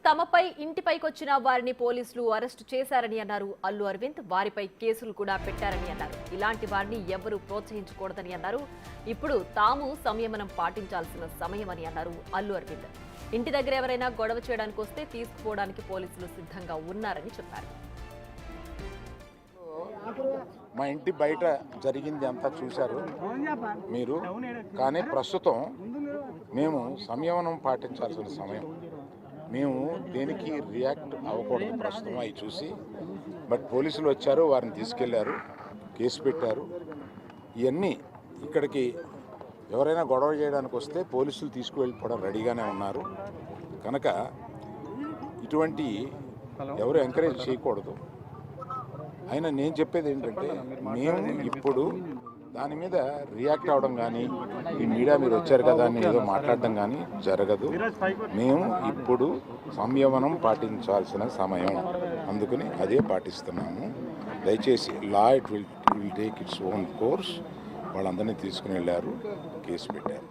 తమపై ఇంటిపైకొచ్చిన వారిని పోలీసులు అరెస్టు చేశారని అన్నారు అల్లు అరవింద్. వారిపై కేసులు కూడా పెట్టారని అన్నారు. ఇలాంటి వారిని ఎవరూ ప్రోత్సహించకూడదని అన్నారు. ఇప్పుడు తాము సంయమనం పాటించాల్సిన సమయమని అన్నారు అల్లు అరవింద్. ఇంటి దగ్గర ఎవరైనా గొడవ చేయడానికి వస్తే తీసుకుపోవడానికి పోలీసులు సిద్ధంగా ఉన్నారని చెప్పారు. మా ఇంటి బయట జరిగింది అంతా చూశారు మీరు. కానీ ప్రస్తుతం మేము సంయమనం పాటించాల్సిన సమయం. మేము దేనికి రియాక్ట్ అవ్వకూడదు ప్రస్తుతం అవి చూసి. బట్ పోలీసులు వచ్చారు, వారిని తీసుకెళ్లారు, కేసు పెట్టారు. ఇవన్నీ ఇక్కడికి ఎవరైనా గొడవ చేయడానికి వస్తే పోలీసులు తీసుకువెళ్ళిపోవడం రెడీగానే ఉన్నారు. కనుక ఇటువంటి ఎవరు ఎంకరేజ్ చేయకూడదు. అయినా నేను చెప్పేది ఏంటంటే, మేము ఇప్పుడు దాని మీద రియాక్ట్ అవ్వడం కానీ, ఈ మీడియా మీరు వచ్చారు కదా అని ఏదో మాట్లాడడం కానీ జరగదు. మేము ఇప్పుడు సంయమనం పాటించాల్సిన సమయం, అందుకని అదే పాటిస్తున్నాము. దయచేసి law it will take its own course. వాళ్ళందరినీ తీసుకుని వెళ్ళారు, కేసు పెట్టారు.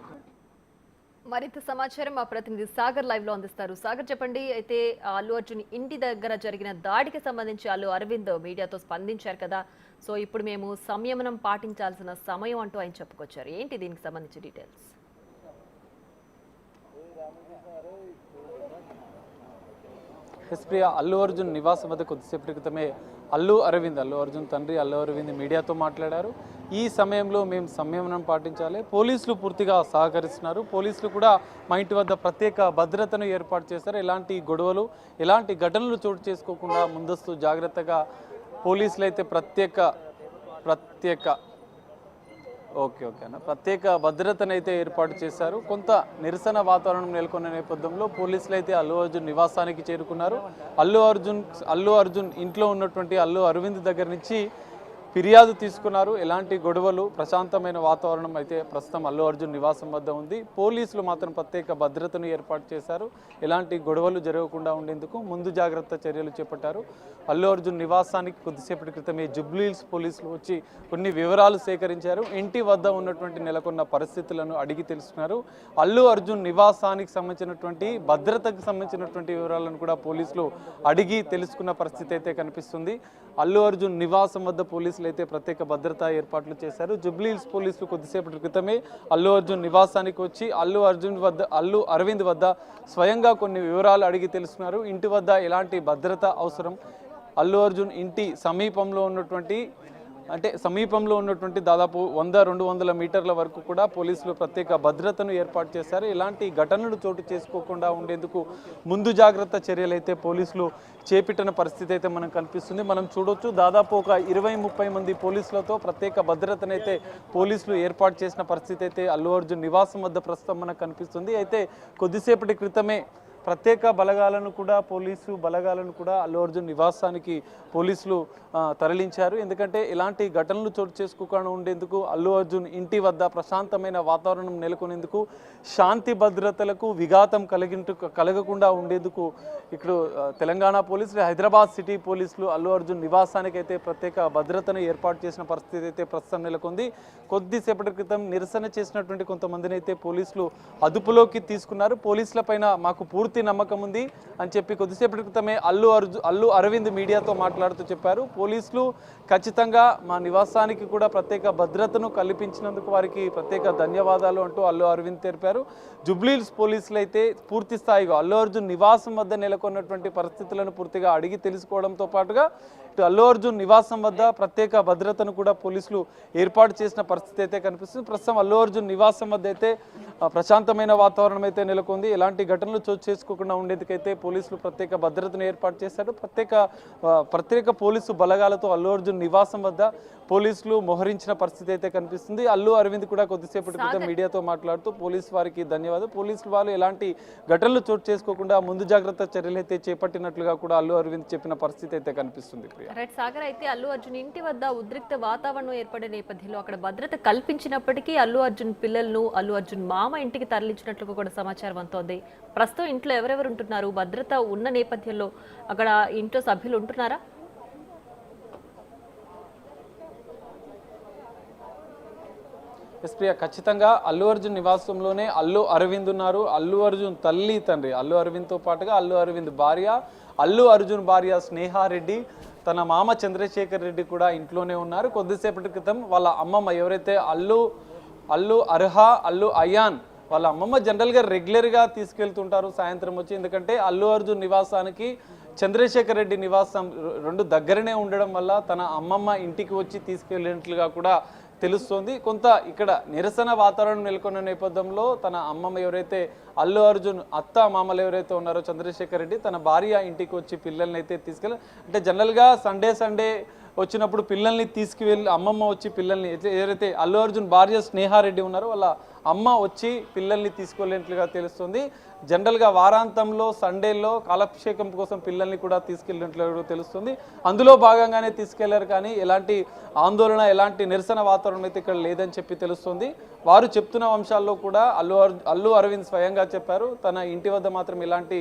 మరింత సమాచారం మా ప్రతినిధి సాగర్ లైవ్ లో అందిస్తారు. సాగర్, చెప్పండి. అయితే అల్లు అర్జున్ ఇంటి దగ్గర జరిగిన దాడికి సంబంధించి అల్లు అరవింద్ మీడియాతో స్పందించారు కదా. సో ఇప్పుడు మేము సంయమనం పాటించాల్సిన సమయం అంటూ ఆయన చెప్పుకొచ్చారు. ఏంటి దీనికి సంబంధించి డీటెయిల్స్? ఎస్ప్రియా, అల్లు అర్జున్ నివాసం వద్ద కొద్దిసేపటి క్రితమే అల్లు అర్జున్ తండ్రి అల్లు అరవింద్ మీడియాతో మాట్లాడారు. ఈ సమయంలో మేము సంయమనం పాటించాలి, పోలీసులు పూర్తిగా సహకరిస్తున్నారు, పోలీసులు కూడా మా ఇంటి వద్ద ప్రత్యేక భద్రతను ఏర్పాటు చేశారు, ఎలాంటి గొడవలు ఎలాంటి ఘటనలు చోటు చేసుకోకుండా ముందస్తు జాగ్రత్తగా పోలీసులు అయితే ప్రత్యేక భద్రతను అయితే ఏర్పాటు చేశారు. కొంత నిరసన వాతావరణం నెలకొన్న నేపథ్యంలో పోలీసులు అయితే అల్లు అర్జున్ నివాసానికి చేరుకున్నారు. అల్లు అర్జున్ ఇంట్లో ఉన్నటువంటి అల్లు అరవింద్ దగ్గర నుంచి ఫిర్యాదు తీసుకున్నారు. ఎలాంటి గొడవలు, ప్రశాంతమైన వాతావరణం అయితే ప్రస్తుతం అల్లు అర్జున్ నివాసం వద్ద ఉంది. పోలీసులు మాత్రం ప్రత్యేక భద్రతను ఏర్పాటు చేశారు. ఎలాంటి గొడవలు జరగకుండా ఉండేందుకు ముందు జాగ్రత్త చర్యలు చేపట్టారు. అల్లు అర్జున్ నివాసానికి కొద్దిసేపటి క్రితమే జూబ్లీ హిల్స్ పోలీసులు వచ్చి కొన్ని వివరాలు సేకరించారు. ఇంటి వద్ద ఉన్నటువంటి నెలకొన్న పరిస్థితులను అడిగి తెలుసుకున్నారు. అల్లు అర్జున్ నివాసానికి సంబంధించినటువంటి భద్రతకు సంబంధించినటువంటి వివరాలను కూడా పోలీసులు అడిగి తెలుసుకున్న పరిస్థితి అయితే కనిపిస్తుంది. అల్లు అర్జున్ నివాసం వద్ద పోలీసులు అయితే ప్రత్యేక భద్రతా ఏర్పాట్లు చేశారు. జూబ్లీ హిల్స్ పోలీసులు కొద్దిసేపటి క్రితమే అల్లు అర్జున్ నివాసానికి వచ్చి అల్లు అరవింద్ వద్ద స్వయంగా కొన్ని వివరాలు అడిగి తెలుసుకున్నారు. ఇంటి వద్ద ఎలాంటి భద్రత అవసరం, అల్లు అర్జున్ ఇంటి సమీపంలో ఉన్నటువంటి దాదాపు 100-200 మీటర్ల వరకు కూడా పోలీసులు ప్రత్యేక భద్రతను ఏర్పాటు చేశారు. ఇలాంటి ఘటనలు చోటు చేసుకోకుండా ఉండేందుకు ముందు జాగ్రత్త చర్యలు అయితే పోలీసులు చేపట్టిన పరిస్థితి అయితే మనకు కనిపిస్తుంది. మనం చూడొచ్చు, దాదాపు ఒక 20-30 మంది పోలీసులతో ప్రత్యేక భద్రతనైతే పోలీసులు ఏర్పాటు చేసిన పరిస్థితి అయితే అల్లు అర్జున్ నివాసం వద్ద ప్రస్తుతం మనకు కనిపిస్తుంది. అయితే కొద్దిసేపటి క్రితమే ప్రత్యేక పోలీసు బలగాలను కూడా అల్లు అర్జున్ నివాసానికి పోలీసులు తరలించారు. ఎందుకంటే ఇలాంటి ఘటనలు చోటు చేసుకోకుండా ఉండేందుకు, అల్లు అర్జున్ ఇంటి వద్ద ప్రశాంతమైన వాతావరణం నెలకొనేందుకు, శాంతి భద్రతలకు విఘాతం కలగకుండా ఉండేందుకు ఇక్కడ తెలంగాణ పోలీసులు, హైదరాబాద్ సిటీ పోలీసులు అల్లు అర్జున్ నివాసానికి అయితే ప్రత్యేక భద్రతను ఏర్పాటు చేసిన పరిస్థితి అయితే ప్రస్తుతం నెలకొంది. కొద్దిసేపటి క్రితం నిరసన చేసినటువంటి కొంతమందిని అయితే పోలీసులు అదుపులోకి తీసుకున్నారు. పోలీసుల పైన మాకు పూర్తి నమ్మకం ఉంది అని చెప్పి కొద్దిసేపటి క్రితమే అల్లు అరవింద్ మీడియాతో మాట్లాడుతూ చెప్పారు. పోలీసులు ఖచ్చితంగా మా నివాసానికి కూడా ప్రత్యేక భద్రతను కల్పించినందుకు వారికి ప్రత్యేక ధన్యవాదాలు అంటూ అల్లు అరవింద్ తెలిపారు. జూబ్లీ హిల్స్ పోలీసులు అయితే పూర్తి స్థాయిగా అల్లు అర్జున్ నివాసం వద్ద నెలకొన్నటువంటి పరిస్థితులను పూర్తిగా అడిగి తెలుసుకోవడంతో పాటుగా అల్లు అర్జున్ నివాసం వద్ద ప్రత్యేక భద్రతను కూడా పోలీసులు ఏర్పాటు చేసిన పరిస్థితి అయితే కనిపిస్తుంది. ప్రస్తుతం అల్లు అర్జున్ నివాసం వద్ద అయితే ప్రశాంతమైన వాతావరణం అయితే నెలకొంది. ఎలాంటి ఘటనలు చోటు చేసుకోకుండా ఉండేందుకైతే పోలీసులు ప్రత్యేక భద్రతను ఏర్పాటు చేశారు. ప్రత్యేక పోలీసు బలగాలతో అల్లు అర్జున్ నివాసం వద్ద పోలీసులు మోహరించిన పరిస్థితి అయితే కనిపిస్తుంది. అల్లు అరవింద్ కూడా కొద్దిసేపటి క్రితం మీడియాతో మాట్లాడుతూ పోలీసు వారికి ధన్యవాదాలు, పోలీసులు వాళ్ళు ఎలాంటి ఘటనలు చోటు చేసుకోకుండా ముందు జాగ్రత్త చర్యలు అయితే చేపట్టినట్లుగా కూడా అల్లు అరవింద్ చెప్పిన పరిస్థితి అయితే కనిపిస్తుంది. సాగర్, అయితే అల్లు అర్జున్ ఇంటి వద్ద ఉద్రిక్త వాతావరణం ఏర్పడే నేపథ్యంలో అక్కడ భద్రత కల్పించినప్పటికీ అల్లు అర్జున్ పిల్లలను అల్లు అర్జున్ మామ ఇంటికి తరలించినట్లుగా కూడా సమాచారం అందుతోంది. ప్రస్తుతం ఇంట్లో ఎవరెవరు ఉంటున్నారు? భద్రత ఉన్న నేపథ్యంలో అక్కడ ఇంట్లో సభ్యులు ఉంటున్నారా? ప్రియ, ఖచ్చితంగా అల్లు అర్జున్ నివాసంలోనే అల్లు అరవింద్ ఉన్నారు. అల్లు అర్జున్ తల్లి తండ్రి అల్లు అరవింద్తో పాటుగా అల్లు అరవింద్ భార్య, అల్లు అర్జున్ భార్య స్నేహారెడ్డి, తన మామ చంద్రశేఖర్ రెడ్డి కూడా ఇంట్లోనే ఉన్నారు. కొద్దిసేపటి క్రితం వాళ్ళ అమ్మమ్మ ఎవరైతే అల్లు అర్హా, అల్లు అయాన్ వాళ్ళ అమ్మమ్మ జనరల్గా రెగ్యులర్గా తీసుకెళ్తుంటారు సాయంత్రం వచ్చి. ఎందుకంటే అల్లు అర్జున్ నివాసానికి చంద్రశేఖర్ రెడ్డి నివాసం రెండు దగ్గరనే ఉండడం వల్ల తన అమ్మమ్మ ఇంటికి వచ్చి తీసుకెళ్ళినట్లుగా కూడా తెలుస్తోంది. కొంత ఇక్కడ నిరసన వాతావరణం నెలకొన్న నేపథ్యంలో తన అమ్మమ్మ ఎవరైతే అల్లు అర్జున్ అత్త మామలు ఎవరైతే ఉన్నారో చంద్రశేఖర్ రెడ్డి తన భార్య ఇంటికి వచ్చి పిల్లల్ని అయితే తీసుకెళ్ళి, అంటే జనరల్గా సండే వచ్చినప్పుడు పిల్లల్ని తీసుకువెళ్ళి అమ్మమ్మ వచ్చి పిల్లల్ని ఎవరైతే అల్లు అర్జున్ భార్య స్నేహారెడ్డి ఉన్నారో వాళ్ళ అమ్మ వచ్చి పిల్లల్ని తీసుకెళ్ళినట్లుగా తెలుస్తుంది. జనరల్గా వారాంతంలో సండేలో కాలక్షేపం కోసం పిల్లల్ని కూడా తీసుకెళ్ళినట్లుగా తెలుస్తుంది. అందులో భాగంగానే తీసుకెళ్లారు, కానీ ఎలాంటి ఆందోళన ఎలాంటి నిరసన వాతావరణం అయితే ఇక్కడ లేదని చెప్పి తెలుస్తుంది. వారు చెప్తున్న అంశాల్లో కూడా అల్లు అరవింద్ స్వయంగా చెప్పారు, తన ఇంటి వద్ద మాత్రం ఎలాంటి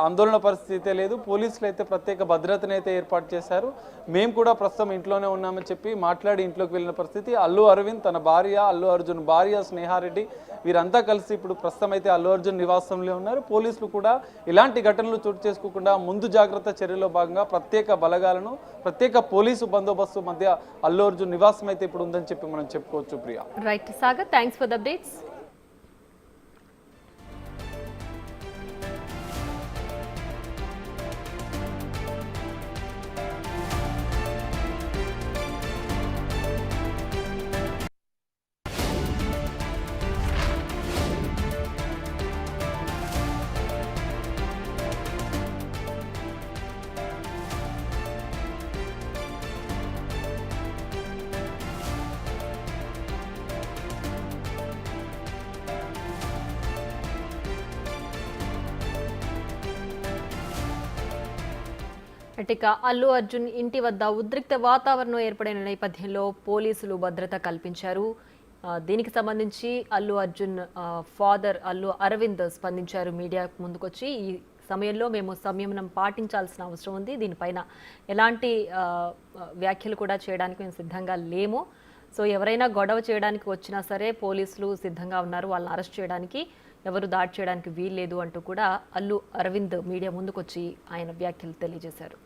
ఆందోళన పరిస్థితి లేదు, పోలీసులు అయితే ప్రత్యేక భద్రతను అయితే ఏర్పాటు చేశారు, మేము కూడా ప్రస్తుతం ఇంట్లోనే ఉన్నామని చెప్పి మాట్లాడి ఇంట్లోకి వెళ్ళిన పరిస్థితి. అల్లు అరవింద్ తన భార్య, అల్లు అర్జున్ భార్య స్నేహారెడ్డి వీరంతా కలిసి ఇప్పుడు ప్రస్తుతం అయితే అల్లు అర్జున్ నివాసంలో ఉన్నారు. పోలీసులు కూడా ఇలాంటి ఘటనలు చోటు చేసుకోకుండా ముందు జాగ్రత్త చర్యలో భాగంగా ప్రత్యేక బలగాలను, ప్రత్యేక పోలీసు బందోబస్తు మధ్య అల్లు అర్జున్ నివాసం అయితే ఇప్పుడు ఉందని చెప్పి మనం చెప్పుకోవచ్చు. Priya. Right Sagar, thanks for the updates. ఇక అల్లు అర్జున్ ఇంటి వద్ద ఉద్రిక్త వాతావరణం ఏర్పడిన నేపథ్యంలో పోలీసులు భద్రత కల్పించారు. దీనికి సంబంధించి అల్లు అర్జున్ ఫాదర్ అల్లు అరవింద్ స్పందించారు. మీడియా ముందుకొచ్చి ఈ సమయంలో మేము సంయమనం పాటించాల్సిన అవసరం ఉంది, దీనిపైన ఎలాంటి వ్యాఖ్యలు కూడా చేయడానికి మేము సిద్ధంగా లేము, సో ఎవరైనా గొడవ చేయడానికి వచ్చినా సరే పోలీసులు సిద్ధంగా ఉన్నారు, వాళ్ళని అరెస్ట్ చేయడానికి ఎవరు దాడి చేయడానికి వీల్లేదు అంటూ కూడా అల్లు అరవింద్ మీడియా ముందుకొచ్చి ఆయన వ్యాఖ్యలు తెలియజేశారు.